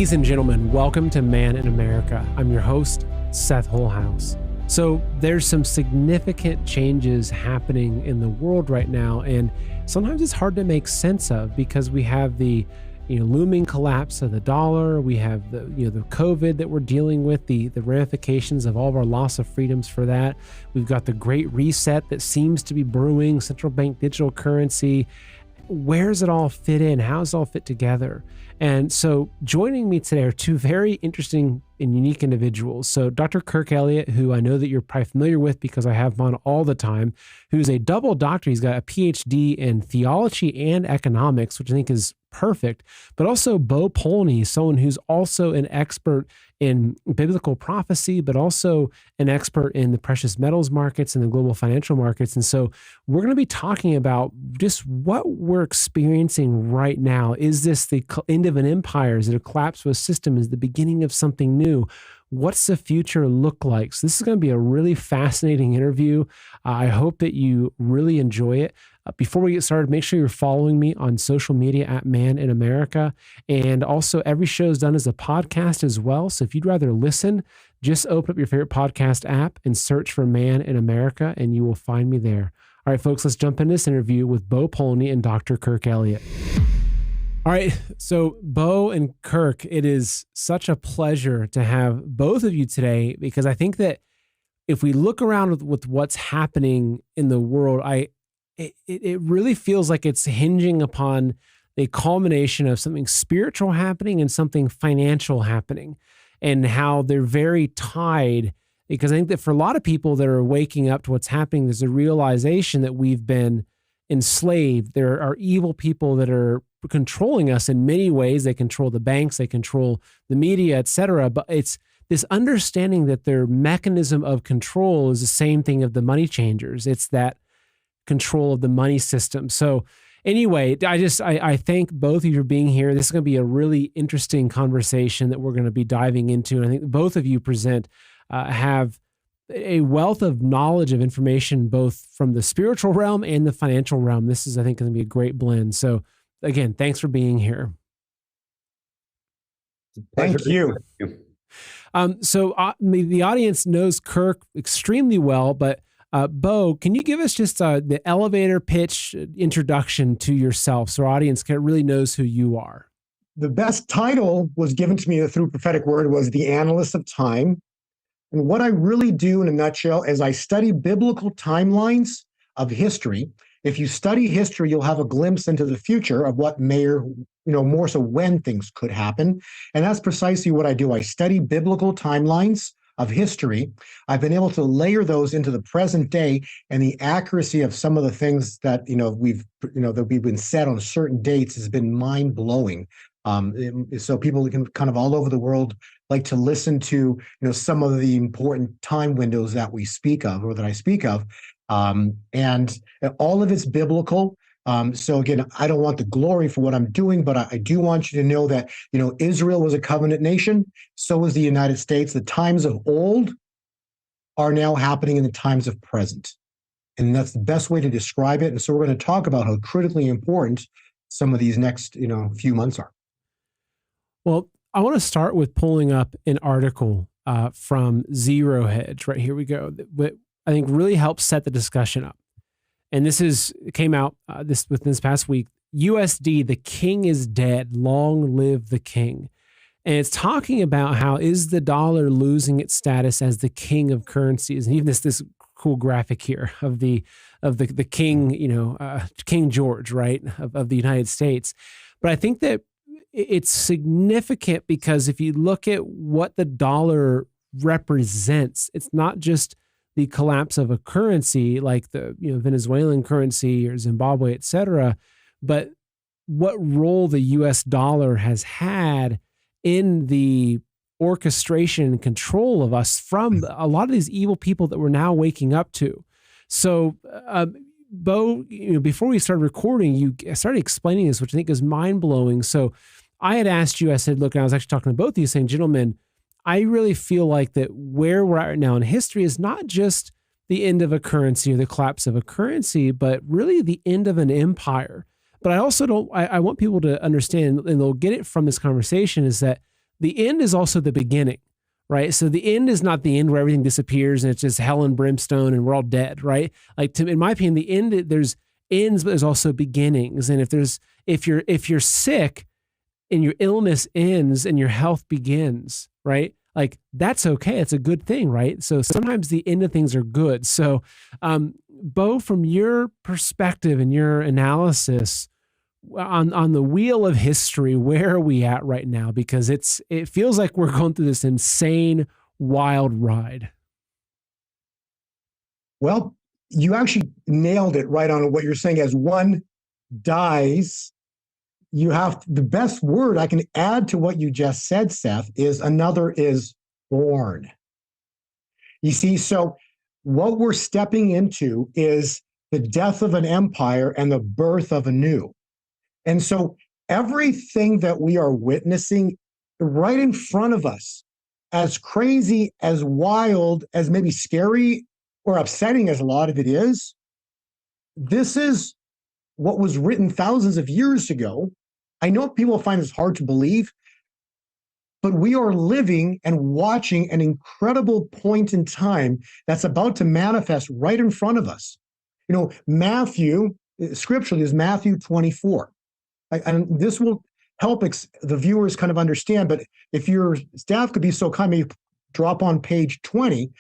Ladies and gentlemen, welcome to Man in America. I'm your host, Seth Holhouse. So there's some significant changes happening in the world right now, and sometimes it's hard to make sense of because we have the looming collapse of the dollar. We have the COVID that we're dealing with, the ramifications of all of our loss of freedoms for that. We've got the Great Reset that seems to be brewing, central bank digital currency. Where does it all fit in? How does it all fit together? And so joining me today are two very interesting and unique individuals. So Dr. Kirk Elliott, who I know that you're probably familiar with because I have him on all the time, who's a double doctor. He's got a PhD in theology and economics, which I think is perfect, but also Bo Polny, someone who's also an expert in biblical prophecy, but also an expert in the precious metals markets and the global financial markets. And so we're going to be talking about just what we're experiencing right now. Is this the end of an empire? Is it a collapse of a system? Is it the beginning of something new? What's the future look like? So this is going to be a really fascinating interview. I hope that you really enjoy it. Before we get started, make sure you're following me on social media at Man in America. And also every show is done as a podcast as well. So if you'd rather listen, just open up your favorite podcast app and search for Man in America and you will find me there. All right, folks, let's jump into this interview with Bo Polny and Dr. Kirk Elliott. All right, so Bo and Kirk, it is such a pleasure to have both of you today because I think that if we look around with what's happening in the world, it really feels like it's hinging upon a culmination of something spiritual happening and something financial happening, and how they're very tied. Because I think that for a lot of people that are waking up to what's happening, there's a realization that we've been enslaved. There are evil people that are controlling us in many ways. They control the banks, they control the media, et cetera. But it's this understanding that their mechanism of control is the same thing of the money changers. It's that control of the money system. So anyway, I thank both of you for being here. This is going to be a really interesting conversation that we're going to be diving into. And I think both of you have a wealth of knowledge of information, both from the spiritual realm and the financial realm. This is, I think, going to be a great blend. So again, thanks for being here. Thank you. So the audience knows Kirk extremely well, but Bo, can you give us just the elevator pitch introduction to yourself so our audience really knows who you are? The best title was given to me through prophetic word was the analyst of time. And what I really do in a nutshell is I study biblical timelines of history. If you study history, you'll have a glimpse into the future of what may or, more so when things could happen. And that's precisely what I do. I study biblical timelines of history. I've been able to layer those into the present day, and the accuracy of some of the things that we've been said on certain dates has been mind blowing. So people can kind of all over the world like to listen to some of the important time windows that we speak of or that I speak of, and all of it's biblical. So again, I don't want the glory for what I'm doing, but I do want you to know that, Israel was a covenant nation. So was the United States. The times of old are now happening in the times of present. And that's the best way to describe it. And so we're going to talk about how critically important some of these next, few months are. Well, I want to start with pulling up an article from Zero Hedge. Right, here we go. That I think really helps set the discussion up. And this came out within this past week. USD, the king is dead. Long live the king. And it's talking about how is the dollar losing its status as the king of currencies. And even this cool graphic here of the king, King George, right, of the United States. But I think that it's significant because if you look at what the dollar represents, it's not just the collapse of a currency like the Venezuelan currency or Zimbabwe, et cetera, but what role the US dollar has had in the orchestration and control of us from a lot of these evil people that we're now waking up to. So, Bo, before we started recording, you started explaining this, which I think is mind-blowing. So I had asked you, I said, look, and I was actually talking to both of you saying, gentlemen, I really feel like that where we're at right now in history is not just the end of a currency or the collapse of a currency, but really the end of an empire. But I also I want people to understand, and they'll get it from this conversation, is that the end is also the beginning, right? So the end is not the end where everything disappears and it's just hell and brimstone and we're all dead, right? Like in my opinion, the end, there's ends, but there's also beginnings. And if you're sick and your illness ends and your health begins, right? Like that's okay. It's a good thing, right? So sometimes the end of things are good. So, Bo, from your perspective and your analysis on the wheel of history, where are we at right now? Because it feels like we're going through this insane, wild ride. Well, you actually nailed it right on what you're saying. As one dies, you have the best word I can add to what you just said, Seth, is another is born. You see, so what we're stepping into is the death of an empire and the birth of a new. And so everything that we are witnessing right in front of us, as crazy, as wild, as maybe scary or upsetting as a lot of it is, this is what was written thousands of years ago. I know people find this hard to believe, but we are living and watching an incredible point in time that's about to manifest right in front of us. You know, Matthew, scripturally, is Matthew 24. And this will help the viewers kind of understand, but if your staff could be so kind, maybe drop on page 20.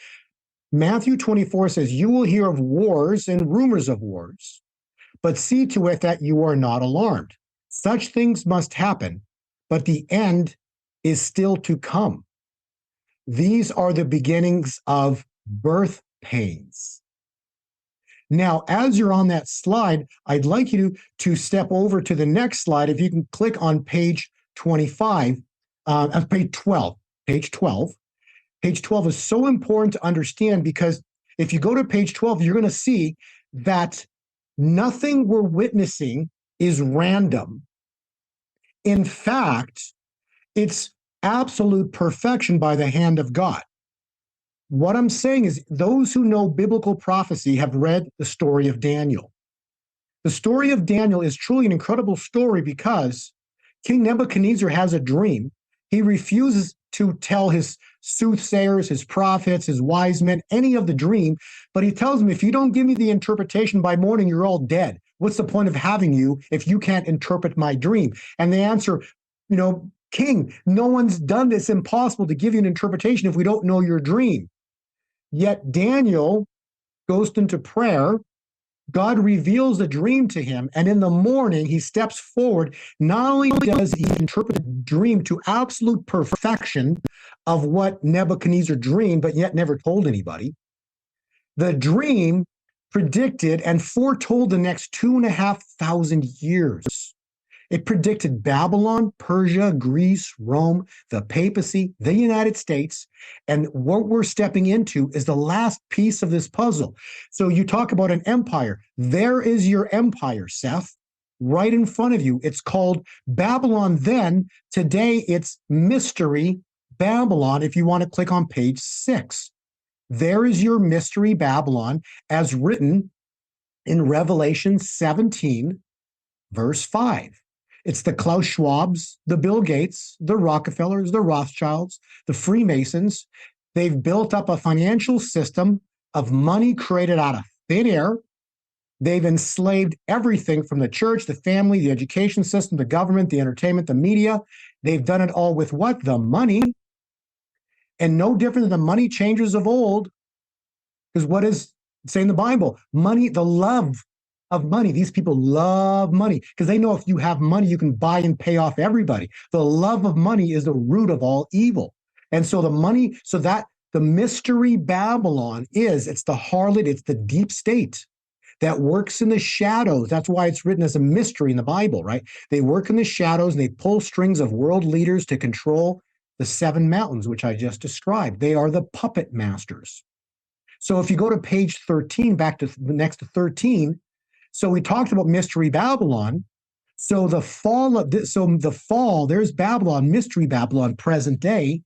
Matthew 24 says, "You will hear of wars and rumors of wars, but see to it that you are not alarmed. Such things must happen, but the end is still to come. These are the beginnings of birth pains." Now, as you're on that slide, I'd like you to step over to the next slide. If you can click on page 25, page 12. Page 12. Page 12 is so important to understand because if you go to page 12, you're going to see that nothing we're witnessing is random. In fact, it's absolute perfection by the hand of God. What I'm saying is those who know biblical prophecy have read the story of Daniel. The story of Daniel is truly an incredible story because King Nebuchadnezzar has a dream. He refuses to tell his soothsayers, his prophets, his wise men, any of the dream, but he tells them, if you don't give me the interpretation by morning, you're all dead. What's the point of having you if you can't interpret my dream? And they answer, King, no one's done this. It's impossible to give you an interpretation if we don't know your dream. Yet Daniel goes into prayer. God reveals the dream to him, and in the morning he steps forward. Not only does he interpret the dream to absolute perfection of what Nebuchadnezzar dreamed, but yet never told anybody. The dream predicted and foretold the next 2,500 years. It predicted Babylon, Persia, Greece, Rome, the papacy, the United States. And what we're stepping into is the last piece of this puzzle. So you talk about an empire. There is your empire, Seth, right in front of you. It's called Babylon then. Today, it's Mystery Babylon, if you want to click on page 6. There is your Mystery Babylon as written in Revelation 17, verse 5. It's the Klaus Schwabs, the Bill Gates, the Rockefellers, the Rothschilds, the Freemasons. They've built up a financial system of money created out of thin air. They've enslaved everything from the church, the family, the education system, the government, the entertainment, the media. They've done it all with what? The money. And no different than the money changers of old, because what is saying the Bible? Money, the love of money. These people love money because they know if you have money, you can buy and pay off everybody. The love of money is the root of all evil. And so the money, so that the Mystery Babylon it's the harlot, it's the deep state that works in the shadows. That's why it's written as a mystery in the Bible, right? They work in the shadows and they pull strings of world leaders to control the 7 mountains, which I just described. They are the puppet masters. So if you go to page 13, back to next to 13, so we talked about Mystery Babylon. So the fall, there's Babylon, Mystery Babylon, present day.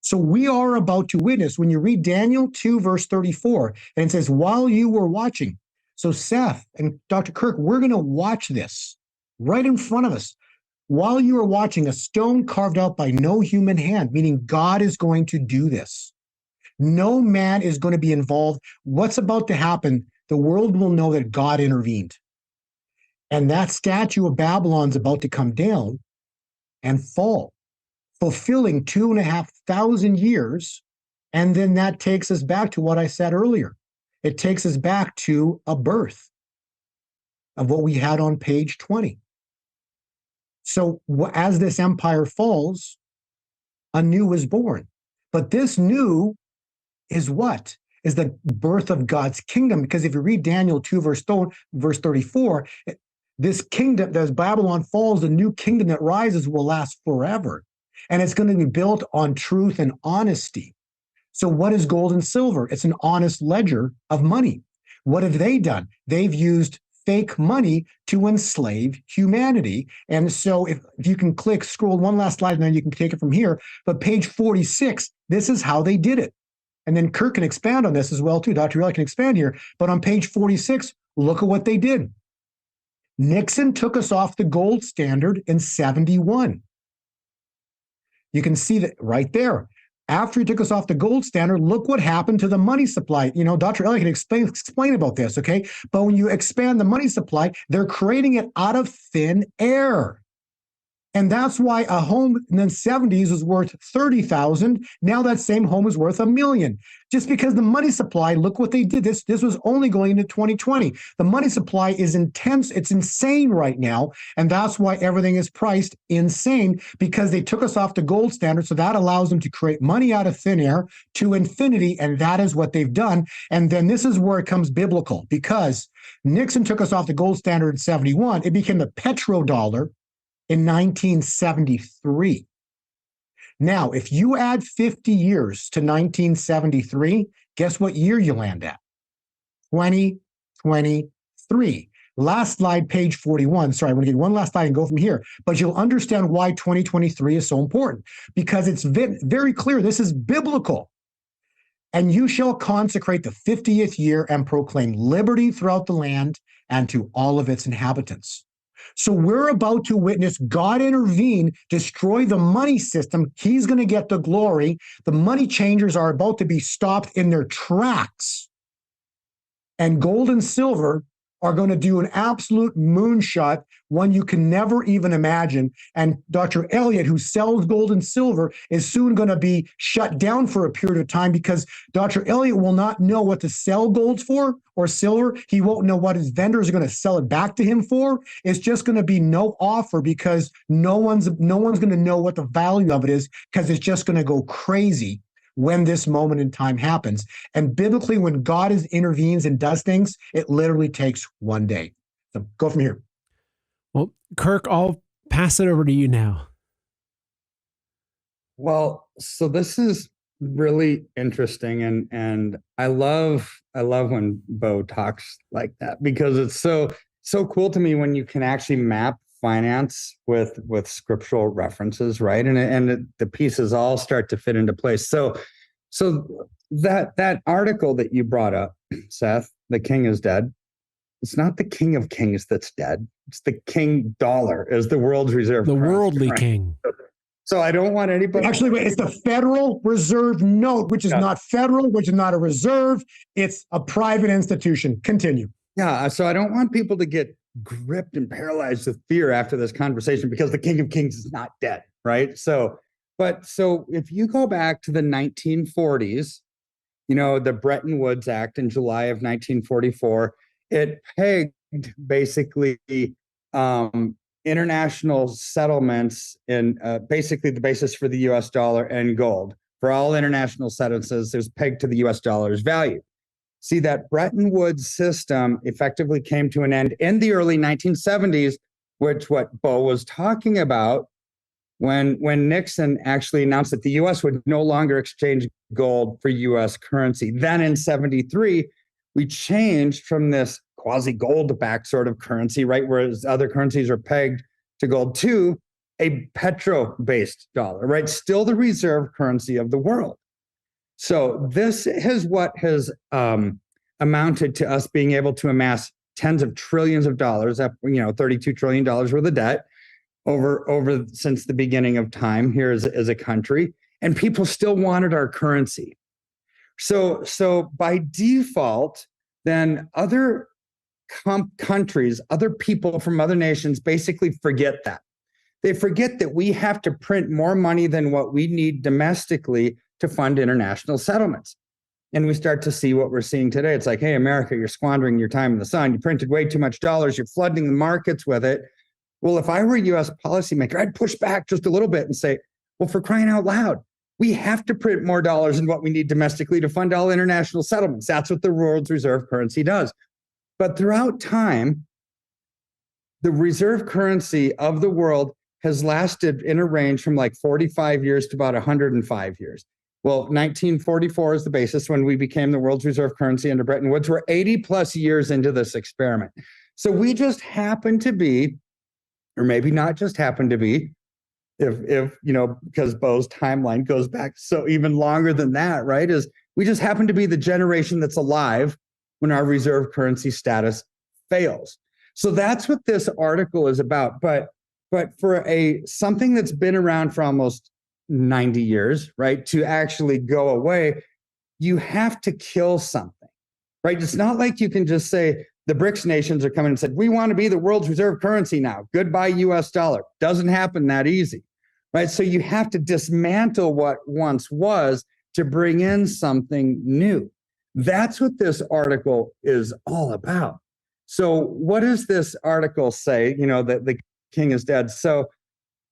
So we are about to witness, when you read Daniel 2, verse 34, and it says, while you were watching. So Seth and Dr. Kirk, we're going to watch this right in front of us. while you are watching, a stone carved out by no human hand, meaning God is going to do this. No man is going to be involved. What's about to happen, the world will know that God intervened. And that statue of Babylon's about to come down and fall, fulfilling 2,500 years. And then that takes us back to what I said earlier. It takes us back to a birth of what we had on page 20. So as this empire falls, a new is born. But this new is what? Is the birth of God's kingdom. Because if you read Daniel 2, verse 34, this kingdom, as Babylon falls, the new kingdom that rises will last forever. And it's going to be built on truth and honesty. So what is gold and silver? It's an honest ledger of money. What have they done? They've used fake money to enslave humanity. And so if you can scroll one last slide, and then you can take it from here. But page 46, this is how they did it. And then Kirk can expand on this as well, too. Dr. Elliott can expand here. But on page 46, look at what they did. Nixon took us off the gold standard in 71. You can see that right there. After he took us off the gold standard, look what happened to the money supply. Dr. Elliott can explain about this, okay? But when you expand the money supply, they're creating it out of thin air. And that's why a home in the 70s was worth $30,000. Now that same home is worth $1 million. Just because the money supply, look what they did. This was only going into 2020. The money supply is intense. It's insane right now. And that's why everything is priced insane, because they took us off the gold standard. So that allows them to create money out of thin air to infinity. And that is what they've done. And then this is where it comes biblical, because Nixon took us off the gold standard in 71. It became the petrodollar in 1973. Now, if you add 50 years to 1973, guess what year you land at? 2023. Last slide, page 41. Sorry, I'm going to get one last slide and go from here. But you'll understand why 2023 is so important, because it's very clear. This is biblical. And you shall consecrate the 50th year and proclaim liberty throughout the land and to all of its inhabitants. So we're about to witness God intervene, destroy the money system. He's going to get the glory. The money changers are about to be stopped in their tracks. And gold and silver are going to do an absolute moonshot, one you can never even imagine. And Dr. Elliott, who sells gold and silver, is soon going to be shut down for a period of time, because Dr. Elliott will not know what to sell gold for or silver. He won't know what his vendors are going to sell it back to him for. It's just going to be no offer, because no one's going to know what the value of it is, because it's just going to go crazy when this moment in time happens. And biblically, when God intervenes and does things, it literally takes one day. So go from here. Well, Kirk, I'll pass it over to you now. Well, so this is really interesting, and I love when Bo talks like that, because it's so cool to me when you can actually map finance with scriptural references, right? And the pieces all start to fit into place. So that article that you brought up, Seth, the king is dead. It's not the king of kings that's dead. It's the king dollar is the world's reserve. The currency, worldly right? king. So I don't want anybody. Actually, it's the Federal Reserve Note, which is not federal, which is not a reserve. It's a private institution. Continue. Yeah. So I don't want people to get gripped and paralyzed with fear after this conversation, because the king of kings is not dead, right? So if you go back to the 1940s, the Bretton Woods Act in July of 1944, it pegged basically international settlements in basically the basis for the US dollar and gold. For all international settlements, it was pegged to the US dollar's value. See, that Bretton Woods system effectively came to an end in the early 1970s, which what Bo was talking about when Nixon actually announced that the US would no longer exchange gold for US currency. Then in 73, we changed from this quasi-gold-backed sort of currency, right, whereas other currencies are pegged to gold, to a petro-based dollar, right? Still the reserve currency of the world. So this is what has amounted to us being able to amass tens of trillions of dollars, $32 trillion worth of debt, over since the beginning of time here as a country, and people still wanted our currency. So by default, then other countries, other people from other nations basically forget that. They forget that we have to print more money than what we need domestically to fund international settlements. And we start to see what we're seeing today. It's like, hey, America, you're squandering your time in the sun. You printed way too much dollars. You're flooding the markets with it. Well, if I were a US policymaker, I'd push back just a little bit and say, well, for crying out loud, we have to print more dollars than what we need domestically to fund all international settlements. That's what the world's reserve currency does. But throughout time, the reserve currency of the world has lasted in a range from like 45 years to about 105 years. Well, 1944 is the basis when we became the world's reserve currency under Bretton Woods. We're 80 plus years into this experiment. So we just happen to be, or maybe not just happen to be, if because Bo's timeline goes back so even longer than that, right? Is we just happen to be the generation that's alive when our reserve currency status fails. So that's what this article is about. But for something that's been around for almost 90 years, right, to actually go away, you have to kill something, right? It's not like you can just say the BRICS nations are coming and said, we want to be the world's reserve currency now. Goodbye, US dollar. Doesn't happen that easy, right? So you have to dismantle what once was to bring in something new. That's what this article is all about. So what does this article say? That the king is dead. So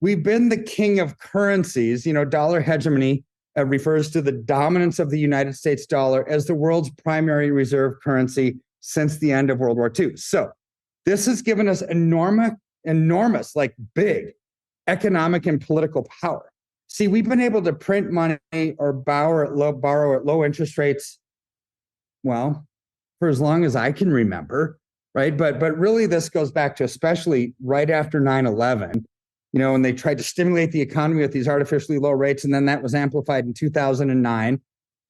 we've been the king of currencies. Dollar hegemony refers to the dominance of the United States dollar as the world's primary reserve currency since the end of World War II. So this has given us enormous, like big economic and political power. See, we've been able to print money or borrow at low interest rates, well, for as long as I can remember, right? But really this goes back to especially right after 9/11, when they tried to stimulate the economy with these artificially low rates. And then that was amplified in 2009,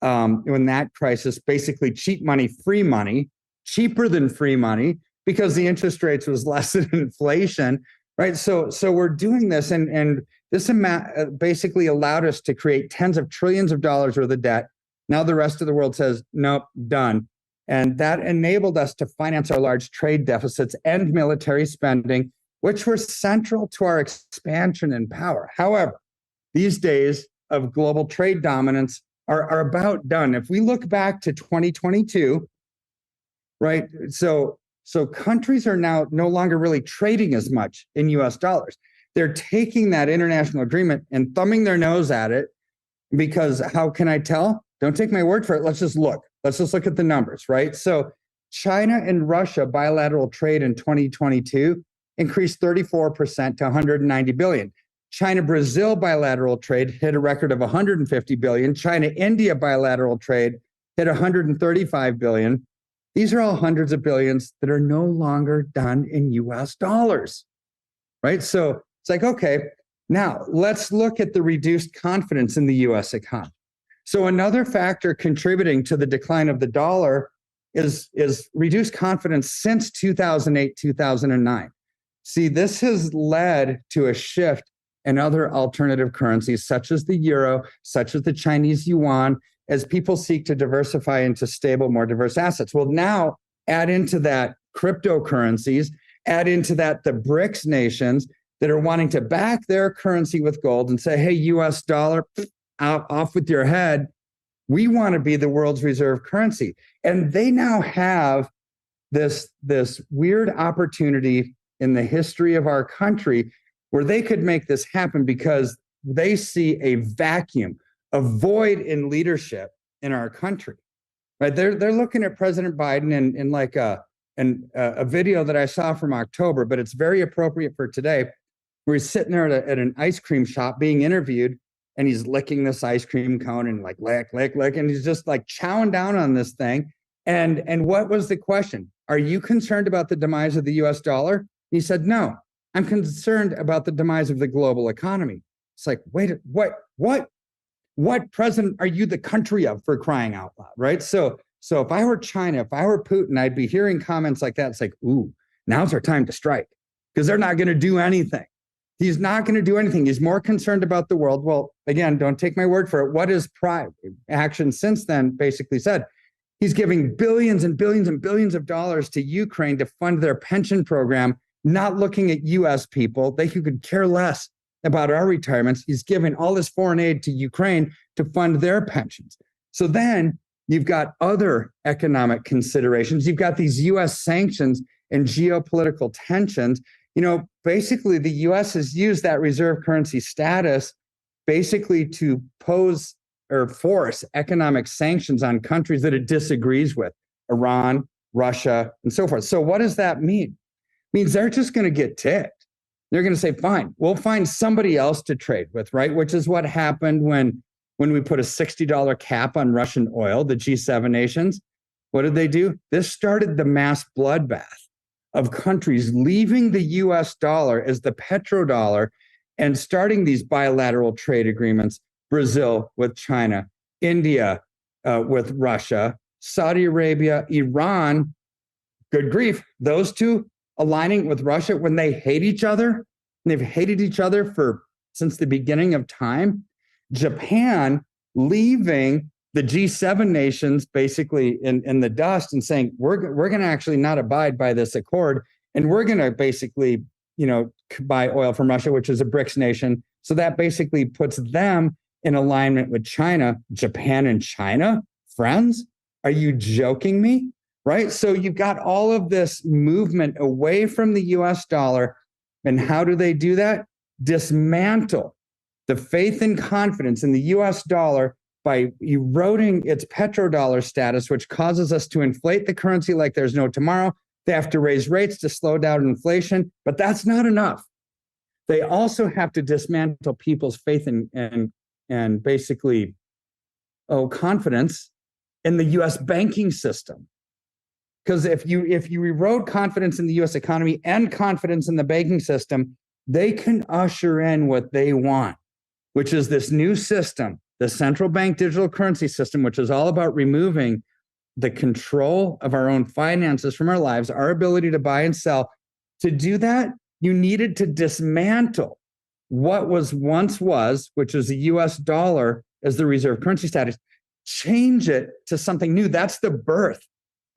when that crisis, basically cheap money, free money, cheaper than free money, because the interest rates was less than inflation, right? So we're doing this, and this basically allowed us to create tens of trillions of dollars worth of debt. Now the rest of the world says, nope, done. And that enabled us to finance our large trade deficits and military spending, which were central to our expansion and power. However, these days of global trade dominance are about done. If we look back to 2022, right? So countries are now no longer really trading as much in US dollars. They're taking that international agreement and thumbing their nose at it, because how can I tell? Don't take my word for it. Let's just look at the numbers, right? So China and Russia bilateral trade in 2022 increased 34% to 190 billion. China-Brazil bilateral trade hit a record of 150 billion. China-India bilateral trade hit 135 billion. These are all hundreds of billions that are no longer done in US dollars, right? So it's like, okay, now let's look at the reduced confidence in the US economy. So another factor contributing to the decline of the dollar is reduced confidence since 2008, 2009. See, this has led to a shift in other alternative currencies, such as the euro, such as the Chinese yuan, as people seek to diversify into stable, more diverse assets. Well, now add into that cryptocurrencies, add into that the BRICS nations that are wanting to back their currency with gold and say, hey, US dollar, off with your head. We want to be the world's reserve currency. And they now have this weird opportunity in the history of our country where they could make this happen, because they see a vacuum, a void in leadership in our country, right? They're looking at President Biden in like a video that I saw from October, but it's very appropriate for today, where he's sitting there at an ice cream shop being interviewed, and he's licking this ice cream cone and like lick, and he's just like chowing down on this thing. And what was the question? Are you concerned about the demise of the US dollar? He said, no, I'm concerned about the demise of the global economy. It's like, wait, what president are you the country of, for crying out loud, right? So if I were China, if I were Putin, I'd be hearing comments like that. It's like, ooh, now's our time to strike, because they're not going to do anything. He's not going to do anything. He's more concerned about the world. Well, again, don't take my word for it. What his action since then basically said? He's giving billions and billions and billions of dollars to Ukraine to fund their pension program, not looking at U.S. people. They could care less about our retirements. He's giving all this foreign aid to Ukraine to fund their pensions. So then you've got other economic considerations. You've got these U.S. sanctions and geopolitical tensions. Basically the U.S. has used that reserve currency status basically to pose or force economic sanctions on countries that it disagrees with, Iran, Russia, and so forth. So what does that mean? It means they're just going to get ticked. They're going to say, fine, we'll find somebody else to trade with, right? Which is what happened when we put a $60 cap on Russian oil, the G7 nations. What did they do? This started the mass bloodbath of countries leaving the US dollar as the petrodollar and starting these bilateral trade agreements. Brazil with China, India with Russia, Saudi Arabia, Iran, good grief, those two aligning with Russia when they hate each other, and they've hated each other since the beginning of time. Japan leaving the G7 nations basically in the dust and saying, we're going to actually not abide by this accord, and we're going to basically, buy oil from Russia, which is a BRICS nation. So that basically puts them in alignment with China. Japan and China, friends? Are you joking me? Right? So you've got all of this movement away from the US dollar. And how do they do that? Dismantle the faith and confidence in the US dollar by eroding its petrodollar status, which causes us to inflate the currency like there's no tomorrow. They have to raise rates to slow down inflation, but that's not enough. They also have to dismantle people's faith and basically confidence in the US banking system. Because if you erode confidence in the US economy and confidence in the banking system, they can usher in what they want, which is this new system, the central bank digital currency system, which is all about removing the control of our own finances from our lives, our ability to buy and sell. To do that, you needed to dismantle what once was, which is the US dollar as the reserve currency status, change it to something new. That's the birth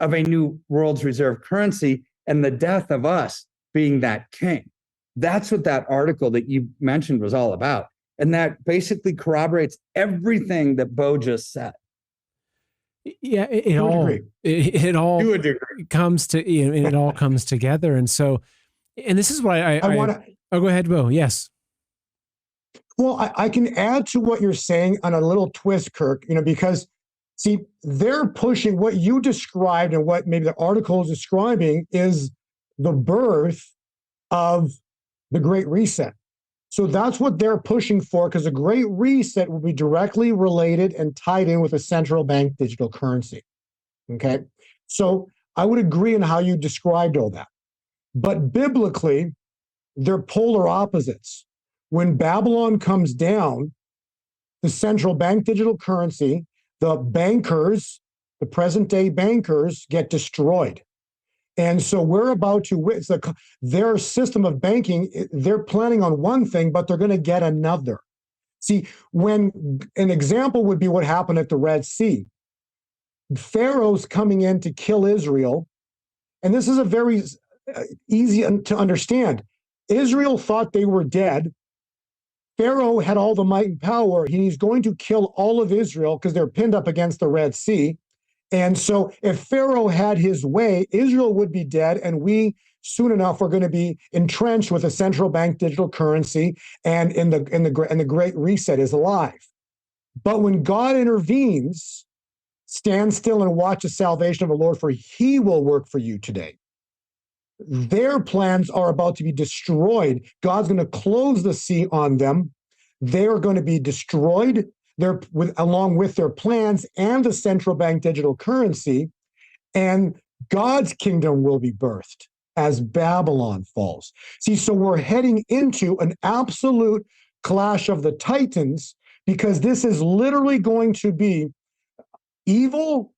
of a new world's reserve currency and the death of us being that king. That's what that article that you mentioned was all about. And that basically corroborates everything that Bo just said. Yeah, it all comes to, it all comes together. And so, and this is why I want to, go ahead, Bo. Yes. Well, I can add to what you're saying on a little twist, Kirk, because see, they're pushing what you described and what maybe the article is describing is the birth of the Great Reset. So that's what they're pushing for, because the Great Reset will be directly related and tied in with a central bank digital currency. Okay. So I would agree on how you described all that. But biblically, they're polar opposites. When Babylon comes down, the central bank digital currency, the bankers, the present day bankers get destroyed. And so we're about to witness their system of banking. They're planning on one thing, but they're going to get another. See, when an example would be what happened at the Red Sea. Pharaoh's coming in to kill Israel. And this is a very easy to understand. Israel thought they were dead. Pharaoh had all the might and power. He's going to kill all of Israel because they're pinned up against the Red Sea. And so if Pharaoh had his way, Israel would be dead, and we soon enough are going to be entrenched with a central bank digital currency, and the Great Reset is alive. But when God intervenes, stand still and watch the salvation of the Lord, for he will work for you today. Their plans are about to be destroyed. God's going to close the sea on them. They are going to be destroyed along with their plans and the central bank digital currency, and God's kingdom will be birthed as Babylon falls. See, so we're heading into an absolute clash of the titans, because this is literally going to be evil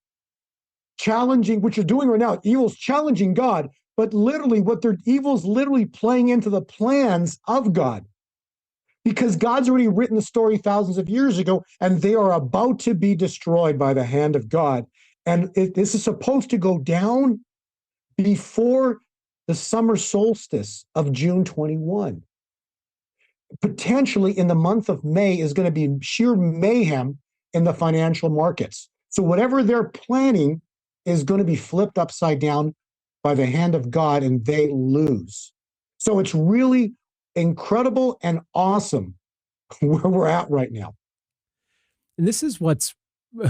challenging, which you're doing right now. Evil's challenging God, but literally what their evil is literally playing into the plans of God. Because God's already written the story thousands of years ago, and they are about to be destroyed by the hand of God. And this is supposed to go down before the summer solstice of June 21. Potentially in the month of May is going to be sheer mayhem in the financial markets. So whatever they're planning is going to be flipped upside down by the hand of God, and they lose. So it's really incredible and awesome where we're at right now. And this is what's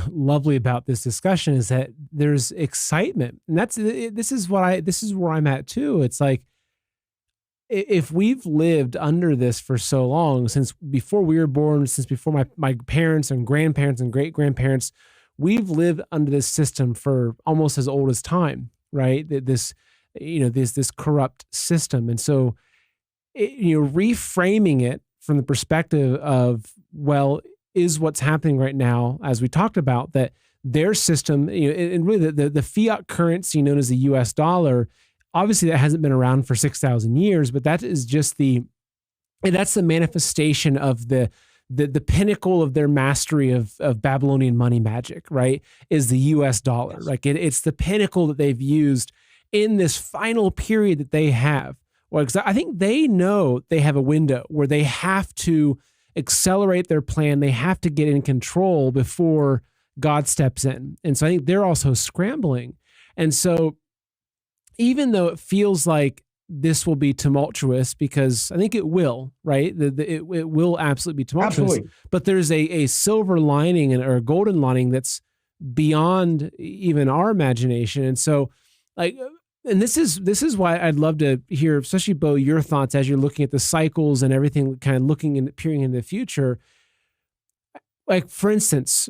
lovely about this discussion, is that there's excitement. And this is where I'm at too. It's like, if we've lived under this for so long, since before we were born, since before my parents and grandparents and great grandparents, we've lived under this system for almost as old as time, right? This corrupt system. And so, reframing it from the perspective of, well, is what's happening right now, as we talked about, that their system, and really the fiat currency known as the US dollar, obviously that hasn't been around for 6,000 years, but that is just that's the manifestation of the pinnacle of their mastery of Babylonian money magic, right? Is the US dollar. Yes. Like it's the pinnacle that they've used in this final period that they have. Well, because I think they know they have a window where they have to accelerate their plan. They have to get in control before God steps in. And so I think they're also scrambling. And so even though it feels like this will be tumultuous, because I think it will, right? It will absolutely be tumultuous. Absolutely. But there's a silver lining or a golden lining that's beyond even our imagination. And so, and this is why I'd love to hear, especially Bo, your thoughts as you're looking at the cycles and everything, kind of looking and peering into the future. Like, for instance,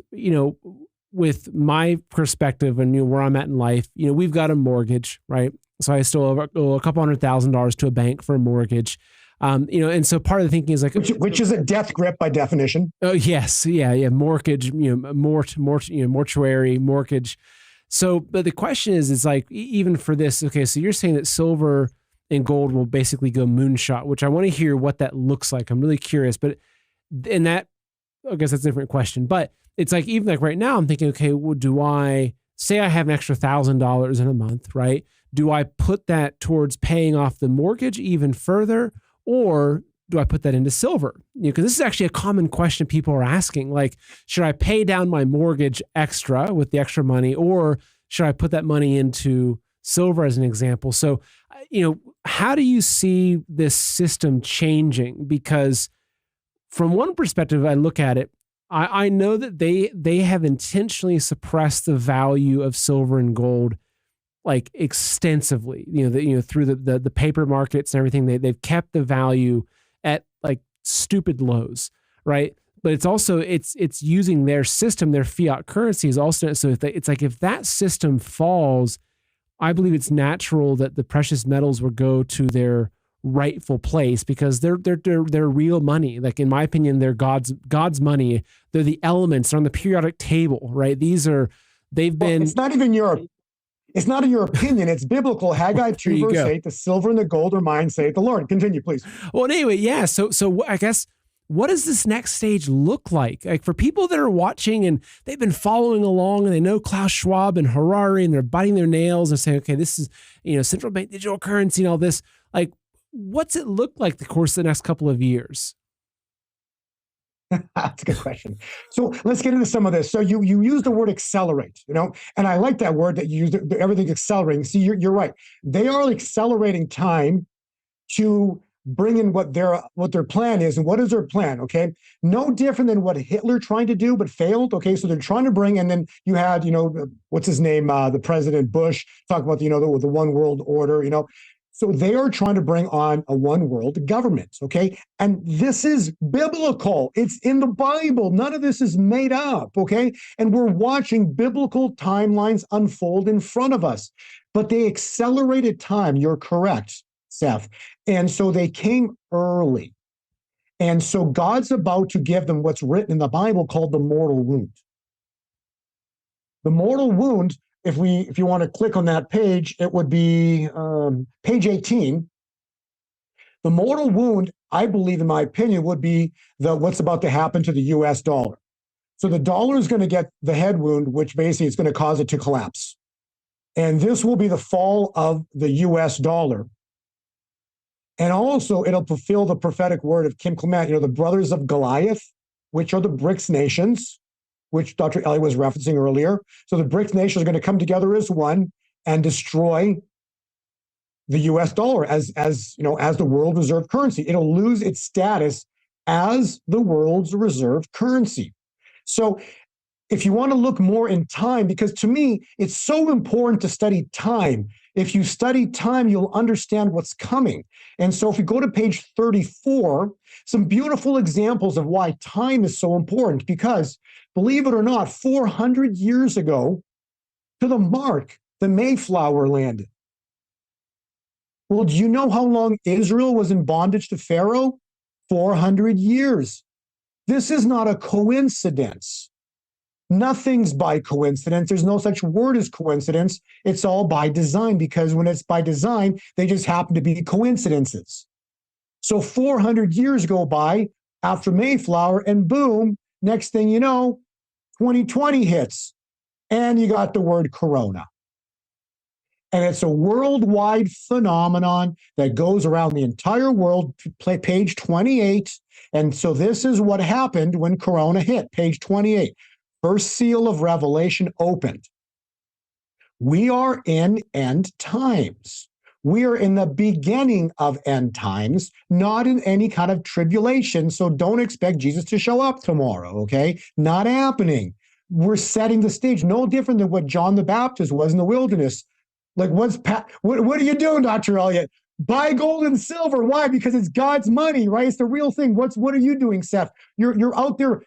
with my perspective and where I'm at in life, we've got a mortgage, right? So I still owe a couple $100,000 to a bank for a mortgage. And so part of the thinking is like, which is a death grip by definition. Oh yes, yeah, mortgage, mortuary mortgage. So, but the question is like, even for this, okay, so you're saying that silver and gold will basically go moonshot, which I want to hear what that looks like. I'm really curious, but in that, I guess that's a different question, but it's like, even like right now I'm thinking, okay, well, do I say I have an extra $1,000 in a month, right? Do I put that towards paying off the mortgage even further, or do I put that into silver? Because this is actually a common question people are asking. Like, should I pay down my mortgage extra with the extra money, or should I put that money into silver as an example? So, how do you see this system changing? Because from one perspective, I look at it, I know that they have intentionally suppressed the value of silver and gold like extensively, through the paper markets and everything. They've kept the value at like stupid lows, right? But it's also, it's using their system, their fiat currency is also, so it's like, if that system falls, I believe it's natural that the precious metals will go to their rightful place, because they're real money. Like, in my opinion, they're God's money. They're the elements. They're on the periodic table, right? They've been. It's not in your opinion. It's biblical. Haggai 2 verse 8, the silver and the gold are mine, saith the Lord. Continue, please. Well, anyway, yeah. So I guess, what does this next stage look like? Like, for people that are watching and they've been following along and they know Klaus Schwab and Harari and they're biting their nails and saying, okay, this is, central bank digital currency and all this. Like, what's it look like the course of the next couple of years? That's a good question. So let's get into some of this. So you use the word accelerate, and I like that word that you use. Everything's accelerating. See, you're right. They are accelerating time to bring in what their plan is. And what is their plan? Okay, no different than what Hitler tried to do but failed. Okay, so they're trying to bring, and then you had what's his name, the President Bush, talk about the one world order. So they are trying to bring on a one world government, okay? And this is biblical. It's in the Bible. None of this is made up, okay? And we're watching biblical timelines unfold in front of us. But they accelerated time. You're correct, Seth. And so they came early. And so God's about to give them what's written in the Bible called the mortal wound. The mortal wound if you want to click on that page, it would be page 18. The mortal wound, I believe, in my opinion, would be what's about to happen to the US dollar. So the dollar is going to get the head wound, which basically is going to cause it to collapse. And this will be the fall of the US dollar. And also, it'll fulfill the prophetic word of Kim Clement, the brothers of Goliath, which are the BRICS nations, which Dr. Elliott was referencing earlier. So the BRICS nations are going to come together as one and destroy the US dollar as the world reserve currency. It'll lose its status as the world's reserve currency. So if you want to look more in time, because to me, it's so important to study time. If you study time, you'll understand what's coming. And so if we go to page 34, some beautiful examples of why time is so important, because believe it or not, 400 years ago, to the mark, the Mayflower landed. Well, do you know how long Israel was in bondage to Pharaoh? 400 years. This is not a coincidence. Nothing's by coincidence. There's no such word as coincidence. It's all by design, because when it's by design, they just happen to be coincidences. So 400 years go by after Mayflower, and boom, next thing you know, 2020 hits, and you got the word corona. And it's a worldwide phenomenon that goes around the entire world. Page 28. And so this is what happened when corona hit. Page 28. First seal of Revelation opened. We are in end times. We are in the beginning of end times, not in any kind of tribulation. So don't expect Jesus to show up tomorrow, okay? Not happening. We're setting the stage, no different than what John the Baptist was in the wilderness. Like, what are you doing, Dr. Elliott? Buy gold and silver. Why? Because it's God's money, right? It's the real thing. What are you doing, Seth? You're out there,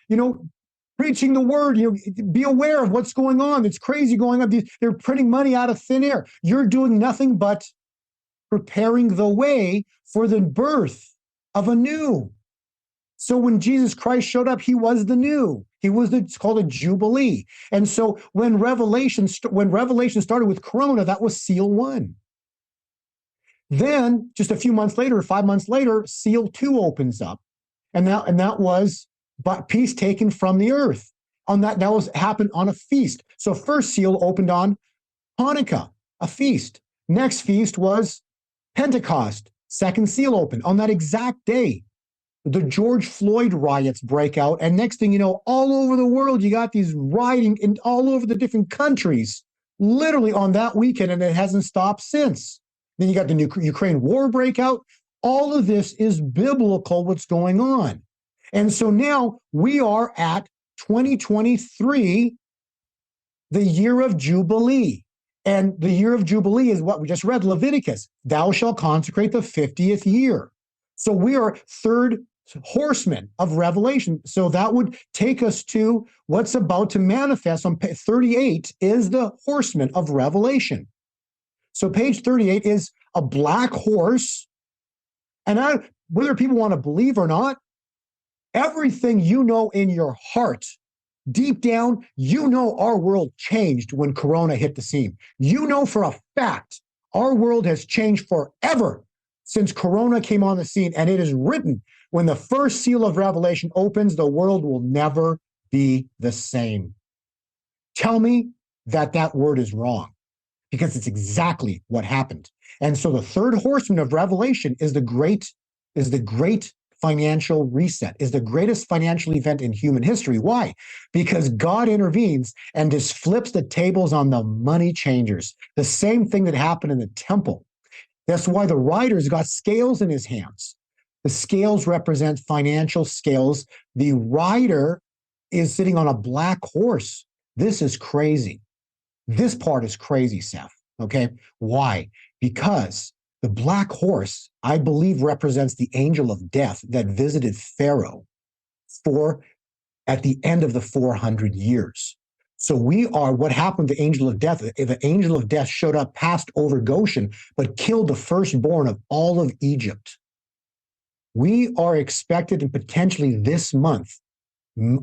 preaching the word. Be aware of what's going on. It's crazy going on. They're printing money out of thin air. You're doing nothing but preparing the way for the birth of a new. So when Jesus Christ showed up, he was the new. It's called a jubilee. And so when Revelation started with Corona, that was seal 1. Then just a few months later, 5 months later, seal 2 opens up. And that was peace taken from the earth. Happened on a feast. So first seal opened on Hanukkah, a feast. Next feast was Pentecost. Second seal opened on that exact day. The George Floyd riots break out, and next thing you know, all over the world, you got these rioting in all over the different countries, literally on that weekend, and it hasn't stopped since. Then you got the Ukraine war breakout. All of this is biblical, what's going on. And so now we are at 2023, the year of Jubilee. And the year of Jubilee is what we just read, Leviticus. Thou shalt consecrate the 50th year. So we are third horsemen of Revelation. So that would take us to what's about to manifest on page 38 is the horseman of Revelation. So page 38 is a black horse. And whether people want to believe or not, everything you know in your heart, deep down, our world changed when Corona hit the scene. For a fact, our world has changed forever since Corona came on the scene, and it is written, when the first seal of Revelation opens, the world will never be the same. Tell me that word is wrong, because it's exactly what happened. And so the third horseman of Revelation is the great financial reset, is the greatest financial event in human history. Why? Because God intervenes and just flips the tables on the money changers. The same thing that happened in the temple. That's why the rider's got scales in his hands. The scales represent financial scales. The rider is sitting on a black horse. This is crazy. This part is crazy, Seth. Okay? Why? Because the black horse, I believe, represents the angel of death that visited Pharaoh at the end of the 400 years. So we are what happened to the angel of death. The angel of death showed up, passed over Goshen, but killed the firstborn of all of Egypt. We are expected, and potentially this month,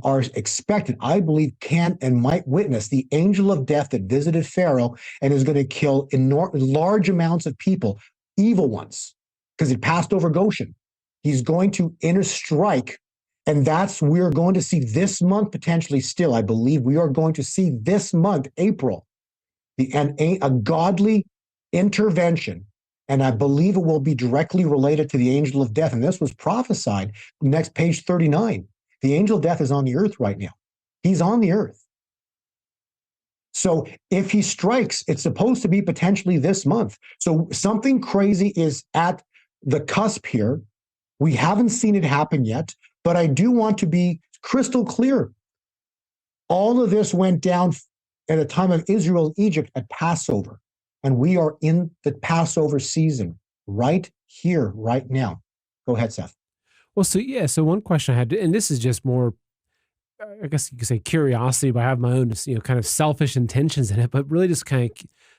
are expected, I believe, can and might witness the angel of death that visited Pharaoh and is going to kill large amounts of people, evil ones, because it passed over Goshen. He's going to strike, and we're going to see this month potentially still. I believe we are going to see this month, April, a godly intervention. And I believe it will be directly related to the angel of death. And this was prophesied. Next, page 39. The angel of death is on the earth right now. He's on the earth. So if he strikes, it's supposed to be potentially this month. So something crazy is at the cusp here. We haven't seen it happen yet, but I do want to be crystal clear. All of this went down at a time of Israel and Egypt at Passover. And we are in the Passover season right here, right now. Go ahead, Seth. Well, so one question I had, and this is just more, I guess you could say curiosity, but I have my own, kind of selfish intentions in it, but really just kind of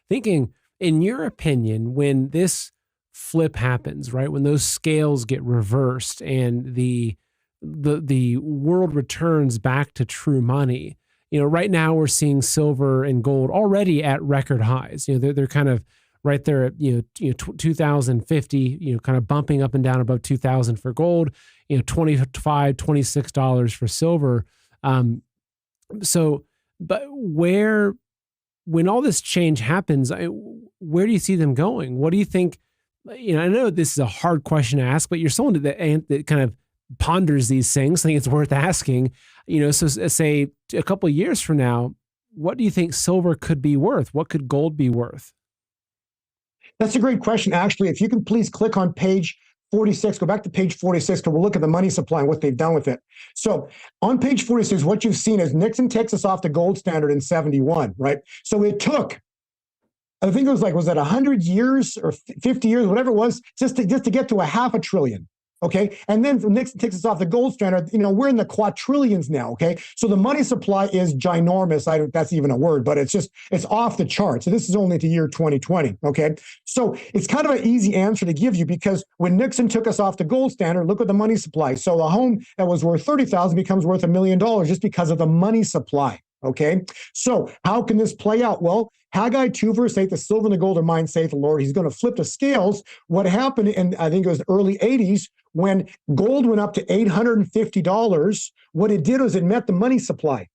thinking, in your opinion, when this flip happens, right, when those scales get reversed and the world returns back to true money, right now we're seeing silver and gold already at record highs. They're kind of right there at 2050, kind of bumping up and down above 2000 for gold, $25, $26 for silver. But when all this change happens, where do you see them going? What do you think? I know this is a hard question to ask, but you're someone that kind of ponders these things. I think it's worth asking. So say a couple of years from now, what do you think silver could be worth? What could gold be worth? That's a great question. Actually, if you can please click on page 46, go back to page 46, because we'll look at the money supply and what they've done with it. So on page 46, what you've seen is Nixon takes us off the gold standard in 71, right? So it took, I think it was 100 years or 50 years, whatever it was, just to get to a $500 billion. Okay. And then Nixon takes us off the gold standard. We're in the quadrillions now. Okay. So the money supply is ginormous. That's even a word, but it's off the chart. So this is only the year 2020. Okay. So it's kind of an easy answer to give you, because when Nixon took us off the gold standard, look at the money supply. So a home that was worth $30,000 becomes worth $1 million just because of the money supply. Okay. So how can this play out? Well, Haggai 2 verse 8, the silver and the gold are mine, saith the Lord. He's going to flip the scales. What happened in, I think it was the early 80s, when gold went up to $850, what it did was it met the money supply.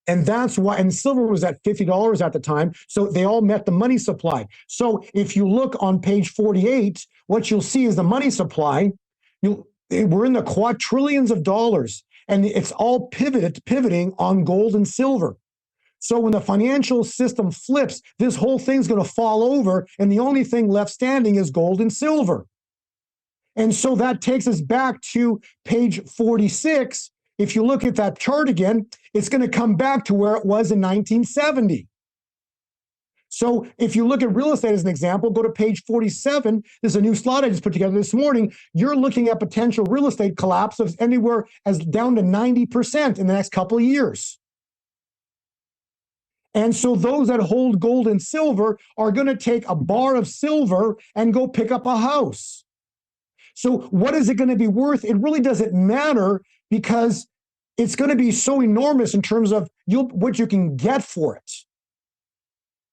And that's why, and silver was at $50 at the time. So they all met the money supply. So if you look on page 48, what you'll see is the money supply. We're in the quadrillions of dollars, and it's all pivoting on gold and silver. So when the financial system flips, this whole thing's going to fall over, and the only thing left standing is gold and silver. And so that takes us back to page 46. If you look at that chart again, it's going to come back to where it was in 1970. So if you look at real estate as an example, go to page 47. There's a new slide I just put together this morning. You're looking at potential real estate collapse of anywhere as down to 90% in the next couple of years. And so those that hold gold and silver are going to take a bar of silver and go pick up a house. So what is it going to be worth? It really doesn't matter, because it's going to be so enormous in terms of what you can get for it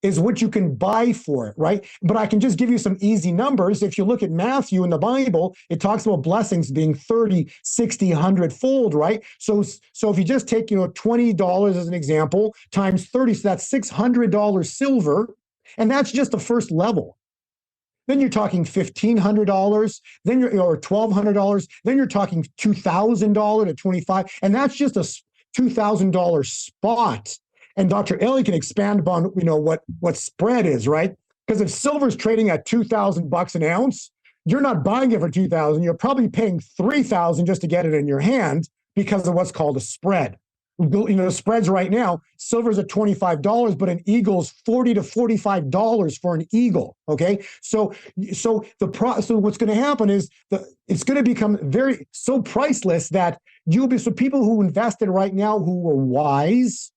is what you can buy for it, right? But I can just give you some easy numbers. If you look at Matthew in the Bible, it talks about blessings being 30, 60, 100-fold, right? So if you just take, $20 as an example, times 30, so that's $600 silver, and that's just the first level. Then you're talking $1,500, then or $1,200, then you're talking $2,000 to $25, and that's just a $2,000 spot. And Dr. Ellie can expand upon what spread is, right? Because if silver's trading at $2,000 an ounce, you're not buying it for $2,000. You're probably paying $3,000 just to get it in your hand because of what's called a spread. The spreads right now, silver's at $25, but an eagle's $40 to $45 for an eagle. Okay, so what's going to happen is it's going to become so priceless that people who invested right now who were wise